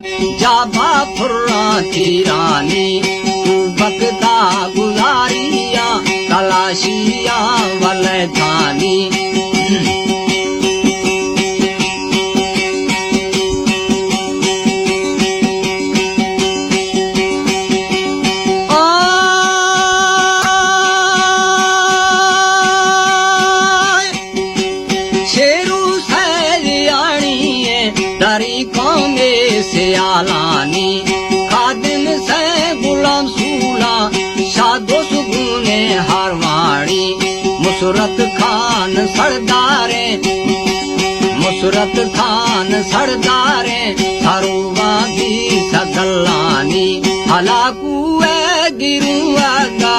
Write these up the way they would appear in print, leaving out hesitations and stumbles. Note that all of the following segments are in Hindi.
जाबा फुर्रा थी रानी तू बकदा गुजारिया तलाशिया वले थानी आलानी खादिम से गुलाम सूला शादो सुगुने हारवाड़ी मुसरत खान सरदारे सरुवा भी सगलानी हलाकू गिरुआगा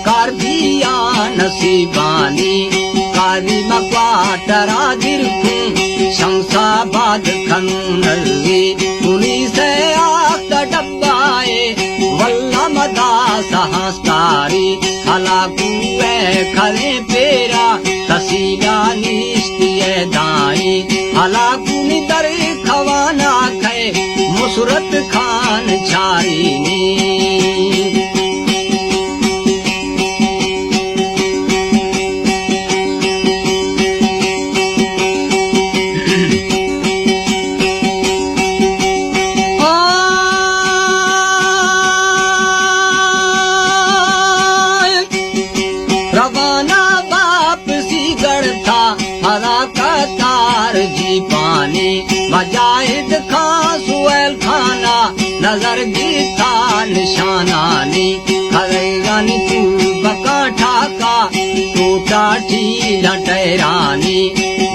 कर दिया नसीबानी काली मकवाटरा दिरखू शमसाबाद खनूनल्ली पुलिस आख्ता डब्बाए वल्ला मदा सहस्कारी हलाकू खरे पेरा तसीला निश्तिये दाई हलाकू निदर खवाना खे मुसरत खान चारीनी मजाहिद खां सुहेल खाना नजर गीता निशानानी खरेगानी तू बका ठाका टूटा ठीला टहरानी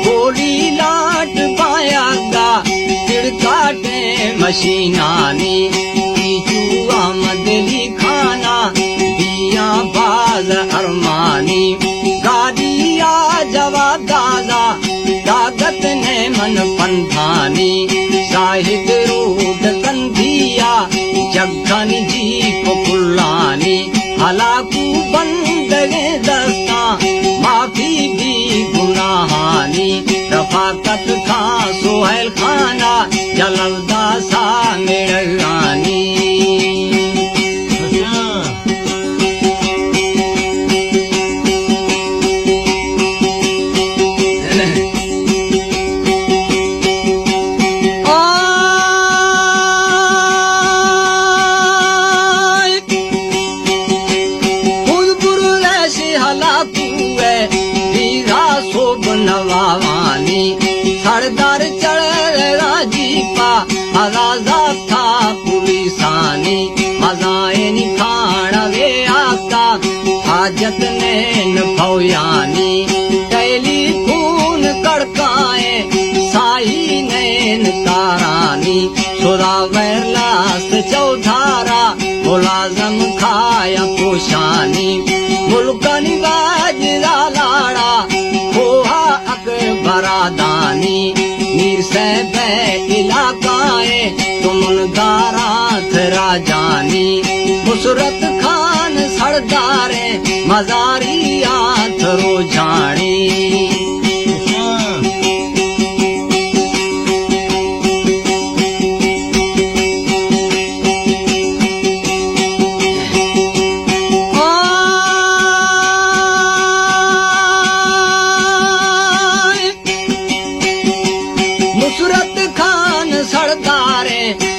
गोली लाट पायागा तिड़काटे मशीनानी पीछू आमदली खाना दिया बाज अरमानी गादिया जवाब दादा ताकत ने मन पंथानी साहिद रूट कंधिया जगनी जी को कुल्लानी हलाकू बंदगे दस्ता माफी भी गुनाहानी रफाकत खां सोहेल खाना जलदा सा मेड़गानी सरदार चढ़ राजीपा आजादा था पुलिसानी मजाएनी खाना वे आका हाजत नैन भौयानी टेलीफोन कड़काए साई नैन तारानी सुरा वैरलास चौधारा मुलाजम खाया पोशानी मुल्कनी बाजरा लाड़ा खोहा अकबरादानी मीर से इलाकाए तुमन दारात राजानी मुसरत खान सरदारे मजारियात रोजानी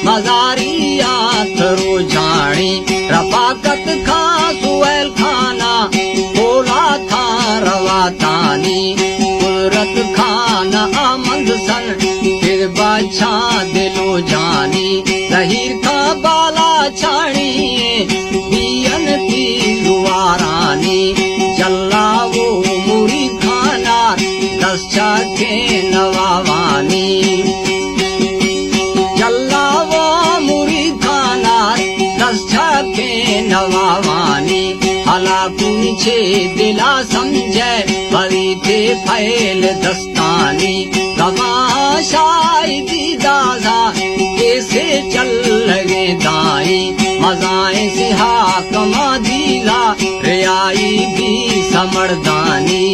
मजारियात रोजानी रफाकत खां सुहेल खाना बोला था रवातानी कुदरत खाना आमद सन फिर बादशाह दिलो जानी जहीर का बाला छाणी बियन की दुआरानी जल्ला वो मुरी खाना दस्ता के नवावानी नवावानी हलाकू छे दिला समझे परी थे फैल दस्तानी तमाशाई दी दादा कैसे चल लगे दाई मजाए से हाकमा दीला रियाई भी समरदानी